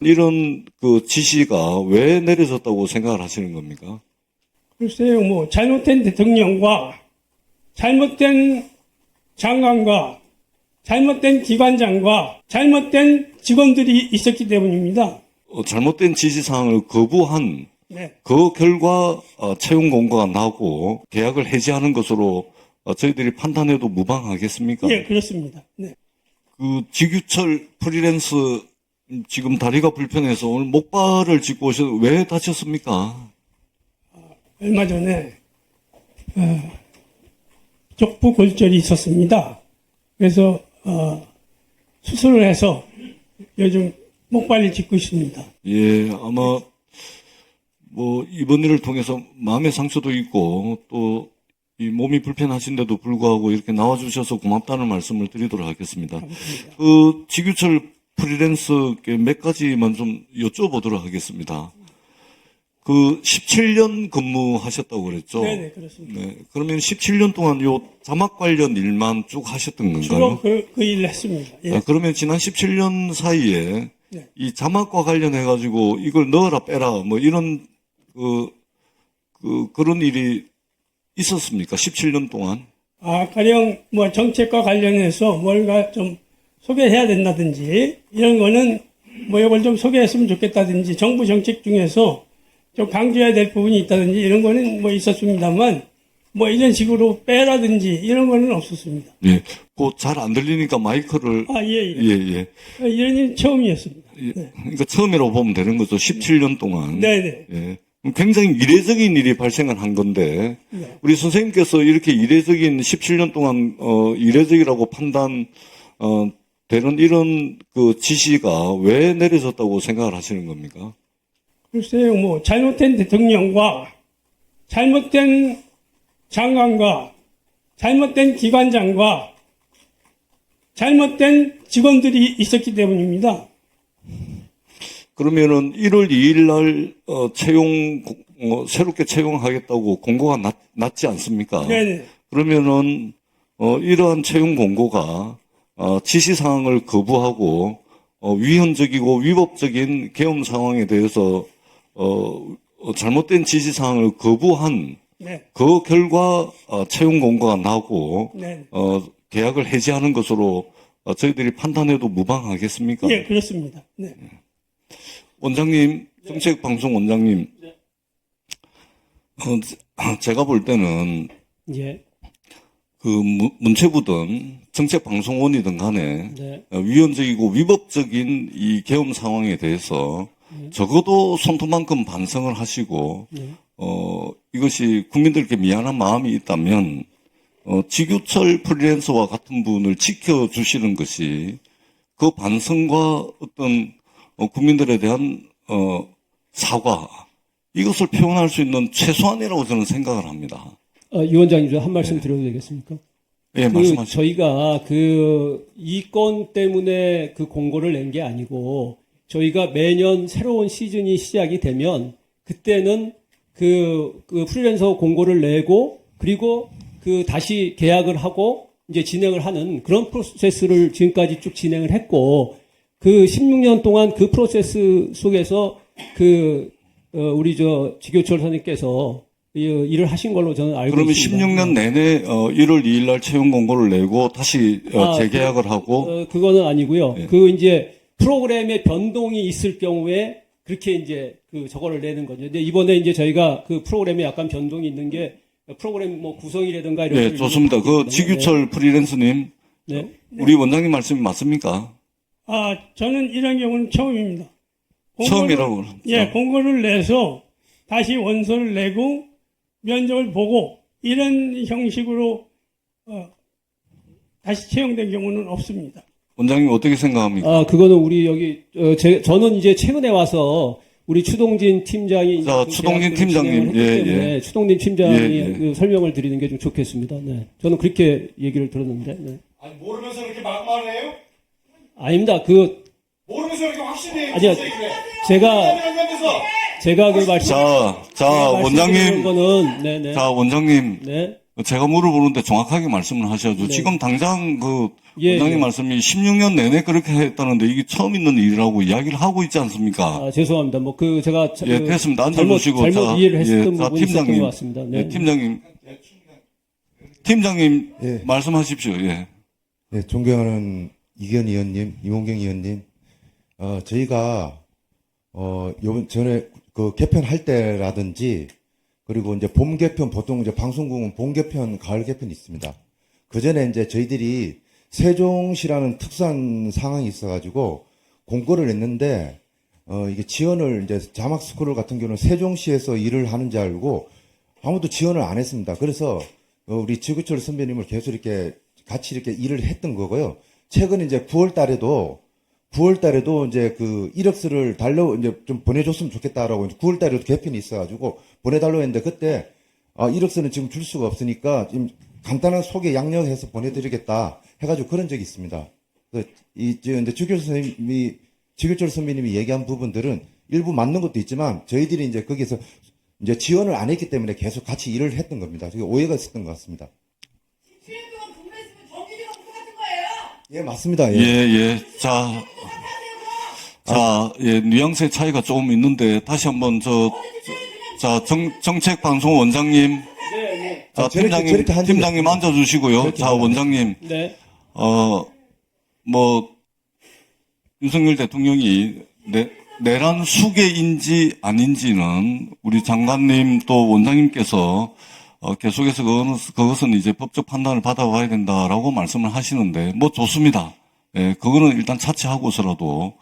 이런 그 지시가 왜 내려졌다고 생각을 하시는 겁니까? 글쎄요, 뭐 잘못된 대통령과 잘못된 장관과 잘못된 기관장과 잘못된 직원들이 있었기 때문입니다. 잘못된 지시사항을 거부한 네, 그 결과 채용 공고가 나고 계약을 해지하는 것으로 저희들이 판단해도 무방하겠습니까? 예, 그렇습니다. 네. 그 지규철 프리랜스 지금 다리가 불편해서 오늘 목발을 짚고 오셔서 왜 다쳤습니까? 얼마 전에 족부 골절이 있었습니다. 그래서 수술을 해서 요즘 목발을 짚고 있습니다. 예, 아마 뭐 이번 일을 통해서 마음의 상처도 있고 또 이 몸이 불편하신데도 불구하고 이렇게 나와주셔서 고맙다는 말씀을 드리도록 하겠습니다. 감사합니다. 그 지규철 프리랜서께 몇 가지만 좀 여쭤보도록 하겠습니다. 그 17년 근무하셨다고 그랬죠? 네네, 그렇습니다. 네, 그러면 17년 동안 요 자막 관련 일만 쭉 하셨던 주로 건가요? 그 일을 했습니다. 예. 그러면 지난 17년 사이에 네. 이 자막과 관련해가지고 이걸 넣어라 빼라 뭐 이런 그런 일이 있었습니까? 17년 동안? 가령 뭐 정책과 관련해서 뭔가 좀 소개해야 된다든지 이런 거는 뭐 이걸 좀 소개했으면 좋겠다든지 정부 정책 중에서 좀 강조해야 될 부분이 있다든지 이런 거는 뭐 있었습니다만 뭐 이런 식으로 빼라든지 이런 거는 없었습니다. 예. 그 잘 안 들리니까 마이크를 예. 예. 이런 일은 처음이었습니다. 예. 그러니까 처음이라고 보면 되는 거죠. 17년 동안. 네네. 예. 굉장히 이례적인 일이 발생을 한 건데 네. 우리 선생님께서 이렇게 이례적인 17년 동안 이례적이라고 판단 되는 이런 그 지시가 왜 내려졌다고 생각을 하시는 겁니까? 글쎄요, 뭐 잘못된 대통령과 잘못된 장관과 잘못된 기관장과 잘못된 직원들이 있었기 때문입니다. 그러면은 1월 2일 날 새롭게 채용하겠다고 공고가 났지 않습니까? 네네. 그러면은 이러한 채용 공고가 지시 사항을 거부하고 위헌적이고 위법적인 계엄 상황에 대해서 잘못된 지시 사항을 거부한 네. 그 결과 채용 공고가 나고 네. 계약을 해지하는 것으로 저희들이 판단해도 무방하겠습니까? 예, 그렇습니다. 네. 원장님, 정책방송 원장님, 제가 볼 때는 예. 그 문체부든 정책방송원이든 간에 네. 위헌적이고 위법적인 이 계엄 상황에 대해서 적어도 손톱만큼 반성을 하시고 네. 이것이 국민들께 미안한 마음이 있다면 지규철 프리랜서와 같은 분을 지켜주시는 것이 그 반성과 어떤 국민들에 대한 사과 이것을 표현할 수 있는 최소한이라고 저는 생각을 합니다. 이 원장님, 한 말씀 드려도 되겠습니까? 예, 말씀하시죠. 저희가 이 건 때문에 그 공고를 낸 게 아니고, 저희가 매년 새로운 시즌이 시작이 되면, 그때는 그 프리랜서 공고를 내고, 그리고 다시 계약을 하고, 이제 진행을 하는 그런 프로세스를 지금까지 쭉 진행을 했고, 16년 동안 그 프로세스 속에서 우리 지교철 선생님께서 일을 하신 걸로 저는 알고 그러면 있습니다. 16년 내내 1월 2일 날 채용 공고를 내고 다시 재계약을 하고 그거는 아니고요. 네. 이제 프로그램에 변동이 있을 경우에 그렇게 이제 저거를 내는 거죠. 근데 이번에 이제 저희가 그 프로그램에 약간 변동이 있는 게 프로그램 뭐 구성이라든가 이런. 네, 좋습니다. 지규철 프리랜서님, 네. 우리 원장님 말씀이 맞습니까? 저는 이런 경우는 처음입니다. 처음이라고 그러죠. 예, 공고를 내서 다시 원서를 내고 면접을 보고 이런 형식으로 다시 채용된 경우는 없습니다. 원장님 어떻게 생각합니까? 그거는 우리 여기 저는 이제 최근에 와서 우리 추동진 팀장이 자, 추동진 팀장님, 예. 추동진 팀장이 예. 설명을 드리는 게 좀 좋겠습니다. 네. 저는 그렇게 얘기를 들었는데. 네. 아니, 모르면서 이렇게 막말을 해요? 아닙니다. 모르면서 이렇게 확실히 아니요. 제가 면서 그 말씀. 자, 제가 말씀드리는 원장님, 거는 네네. 자, 원장님, 네. 제가 물어보는데 정확하게 말씀을 하셔야죠. 네. 지금 당장 그 예, 원장님 예. 말씀이 16년 내내 그렇게 했다는데 이게 처음 있는 일이라고 이야기를 하고 있지 않습니까? 아, 죄송합니다. 뭐 그 제가 예, 됐습니다. 앉아주시고. 잘못 이해를 했었던 자, 부분이 있었던 팀장님. 것 같습니다. 네. 예, 팀장님 예. 말씀하십시오. 예. 네, 존경하는 이견 의원님, 이몽경 의원님, 저희가, 요번 전에 그 개편할 때라든지, 그리고 이제 봄 개편, 보통 이제 방송국은 봄 개편, 가을 개편이 있습니다. 그 전에 이제 저희들이 세종시라는 특수한 상황이 있어가지고 공고를 냈는데, 이게 지원을 이제 자막 스쿨 같은 경우는 세종시에서 일을 하는지 알고 아무도 지원을 안 했습니다. 그래서 우리 지구철 선배님을 계속 이렇게 같이 이렇게 일을 했던 거고요. 최근 이제 9월 달에도 이제 그 이력서를 이제 좀 보내줬으면 좋겠다라고 9월 달에도 개편이 있어가지고 보내달라고 했는데 그때 이력서는 지금 줄 수가 없으니까 지금 간단한 소개 양력해서 보내드리겠다 해가지고 그런 적이 있습니다. 이제 지규철 선배님이 얘기한 부분들은 일부 맞는 것도 있지만 저희들이 이제 거기서 이제 지원을 안 했기 때문에 계속 같이 일을 했던 겁니다. 그게 오해가 있었던 것 같습니다. 7년 동안 근무했으면 정규직하고 똑같은 거예요. 예, 맞습니다. 예. 예. 자, 예, 뉘앙스의 차이가 조금 있는데 다시 한번 정책 방송 원장님. 자, 저렇게 한 적이 팀장님 없습니다. 앉아주시고요. 저렇게 자, 한 적이 원장님. 네. 윤석열 대통령이 내란 수계인지 아닌지는 우리 장관님 또 원장님께서 계속해서 그것은 이제 법적 판단을 받아봐야 된다라고 말씀을 하시는데 뭐 좋습니다. 예, 그거는 일단 차치하고서라도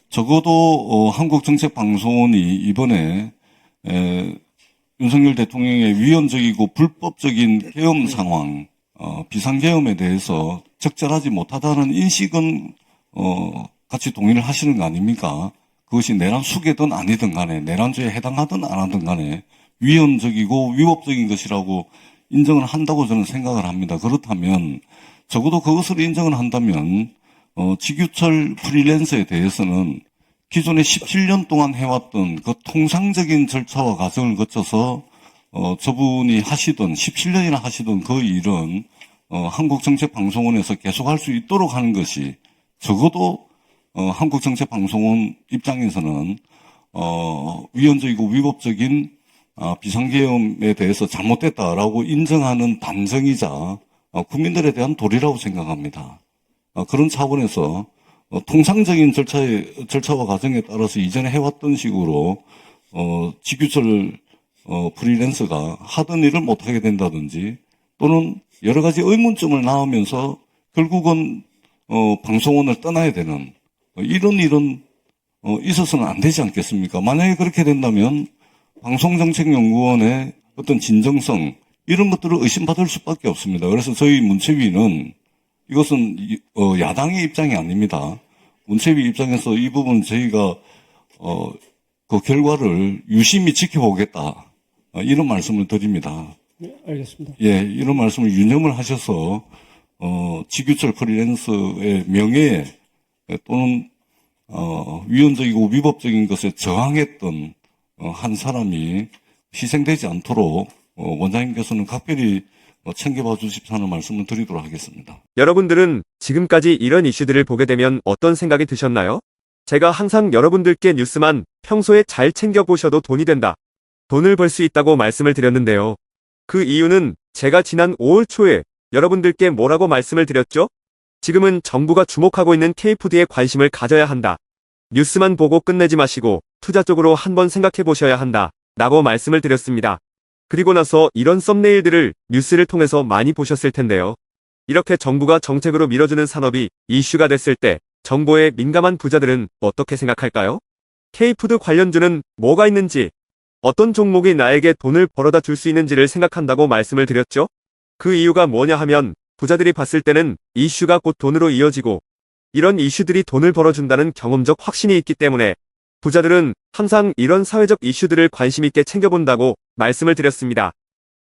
적어도 한국정책방송원이 이번에 윤석열 대통령의 위헌적이고 불법적인 계엄 상황, 비상계엄에 대해서 적절하지 못하다는 인식은 같이 동의를 하시는 거 아닙니까? 그것이 내란 수계든 아니든 간에 내란죄에 해당하든 안 하든 간에 위헌적이고 위법적인 것이라고 인정을 한다고 저는 생각을 합니다. 그렇다면 적어도 그것을 인정을 한다면 지규철 프리랜서에 대해서는 기존에 17년 동안 해왔던 그 통상적인 절차와 과정을 거쳐서 저분이 하시던 17년이나 하시던 그 일은 한국정책방송원에서 계속할 수 있도록 하는 것이 적어도 한국정책방송원 입장에서는 위헌적이고 위법적인 비상계엄에 대해서 잘못됐다라고 인정하는 단정이자 국민들에 대한 도리라고 생각합니다. 그런 차원에서 통상적인 절차와 과정에 따라서 이전에 해왔던 식으로 지규철 프리랜서가 하던 일을 못하게 된다든지 또는 여러 가지 의문점을 낳으면서 결국은 방송원을 떠나야 되는 이런 일은 있어서는 안 되지 않겠습니까? 만약에 그렇게 된다면 방송정책연구원의 어떤 진정성 이런 것들을 의심받을 수밖에 없습니다. 그래서 저희 문체위는 이것은 야당의 입장이 아닙니다. 문체위 입장에서 이 부분 저희가 그 결과를 유심히 지켜보겠다 이런 말씀을 드립니다. 네, 알겠습니다. 예, 이런 말씀을 유념을 하셔서 지규철 프리랜서의 명예에 또는 위헌적이고 위법적인 것에 저항했던 한 사람이 희생되지 않도록 원장님께서는 각별히 챙겨봐 주십사는 말씀을 드리도록 하겠습니다. 여러분들은 지금까지 이런 이슈들을 보게 되면 어떤 생각이 드셨나요? 제가 항상 여러분들께 뉴스만 평소에 잘 챙겨보셔도 돈이 된다. 돈을 벌 수 있다고 말씀을 드렸는데요. 그 이유는 제가 지난 5월 초에 여러분들께 뭐라고 말씀을 드렸죠? 지금은 정부가 주목하고 있는 K푸드에 관심을 가져야 한다. 뉴스만 보고 끝내지 마시고 투자 쪽으로 한번 생각해 보셔야 한다. 라고 말씀을 드렸습니다. 그리고 나서 이런 썸네일들을 뉴스를 통해서 많이 보셨을 텐데요. 이렇게 정부가 정책으로 밀어주는 산업이 이슈가 됐을 때 정보에 민감한 부자들은 어떻게 생각할까요? K푸드 관련주는 뭐가 있는지, 어떤 종목이 나에게 돈을 벌어다 줄 수 있는지를 생각한다고 말씀을 드렸죠? 그 이유가 뭐냐 하면 부자들이 봤을 때는 이슈가 곧 돈으로 이어지고 이런 이슈들이 돈을 벌어준다는 경험적 확신이 있기 때문에 부자들은 항상 이런 사회적 이슈들을 관심 있게 챙겨본다고 말씀을 드렸습니다.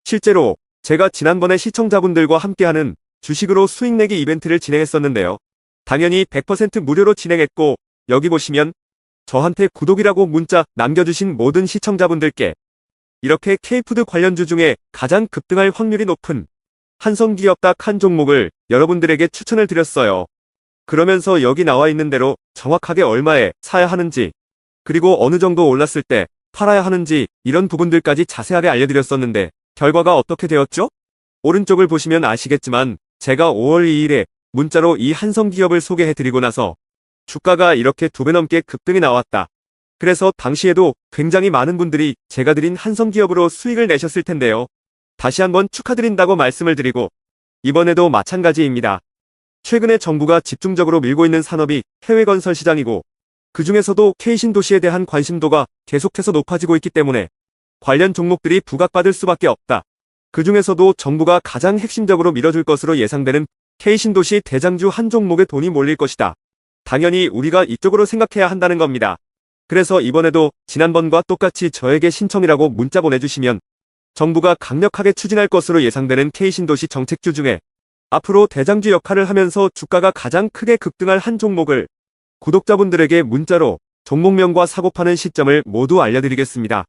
실제로 제가 지난번에 시청자분들과 함께하는 주식으로 수익 내기 이벤트를 진행했었는데요. 당연히 100% 무료로 진행했고 여기 보시면 저한테 구독이라고 문자 남겨주신 모든 시청자분들께 이렇게 K푸드 관련주 중에 가장 급등할 확률이 높은 한성기업 딱 한 종목을 여러분들에게 추천을 드렸어요. 그러면서 여기 나와 있는 대로 정확하게 얼마에 사야 하는지, 그리고 어느 정도 올랐을 때 팔아야 하는지 이런 부분들까지 자세하게 알려드렸었는데 결과가 어떻게 되었죠? 오른쪽을 보시면 아시겠지만 제가 5월 2일에 문자로 이 한성기업을 소개해드리고 나서 주가가 이렇게 2배 넘게 급등이 나왔다. 그래서 당시에도 굉장히 많은 분들이 제가 드린 한성기업으로 수익을 내셨을 텐데요. 다시 한번 축하드린다고 말씀을 드리고 이번에도 마찬가지입니다. 최근에 정부가 집중적으로 밀고 있는 산업이 해외 건설 시장이고 그 중에서도 K신도시에 대한 관심도가 계속해서 높아지고 있기 때문에 관련 종목들이 부각받을 수밖에 없다. 그 중에서도 정부가 가장 핵심적으로 밀어줄 것으로 예상되는 K신도시 대장주 한 종목에 돈이 몰릴 것이다. 당연히 우리가 이쪽으로 생각해야 한다는 겁니다. 그래서 이번에도 지난번과 똑같이 저에게 신청이라고 문자 보내주시면 정부가 강력하게 추진할 것으로 예상되는 K신도시 정책주 중에 앞으로 대장주 역할을 하면서 주가가 가장 크게 급등할 한 종목을 구독자분들에게 문자로 종목명과 사고 파는 시점을 모두 알려드리겠습니다.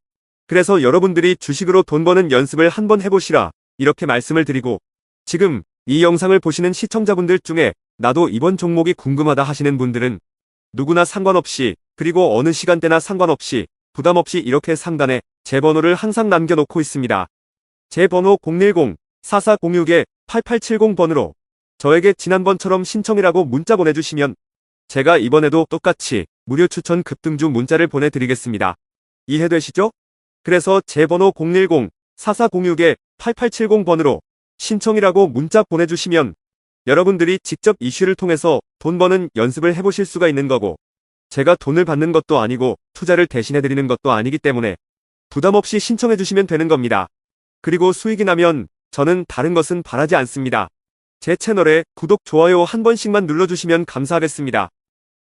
그래서 여러분들이 주식으로 돈 버는 연습을 한번 해보시라 이렇게 말씀을 드리고 지금 이 영상을 보시는 시청자분들 중에 나도 이번 종목이 궁금하다 하시는 분들은 누구나 상관없이 그리고 어느 시간대나 상관없이 부담 없이 이렇게 상단에 제 번호를 항상 남겨놓고 있습니다. 제 번호 010-4406-8870번으로 저에게 지난번처럼 신청이라고 문자 보내주시면 제가 이번에도 똑같이 무료 추천 급등주 문자를 보내드리겠습니다. 이해되시죠? 그래서 제 번호 010-4406-8870번으로 신청이라고 문자 보내주시면 여러분들이 직접 이슈를 통해서 돈 버는 연습을 해보실 수가 있는 거고 제가 돈을 받는 것도 아니고 투자를 대신해드리는 것도 아니기 때문에 부담 없이 신청해주시면 되는 겁니다. 그리고 수익이 나면 저는 다른 것은 바라지 않습니다. 제 채널에 구독, 좋아요 한 번씩만 눌러주시면 감사하겠습니다.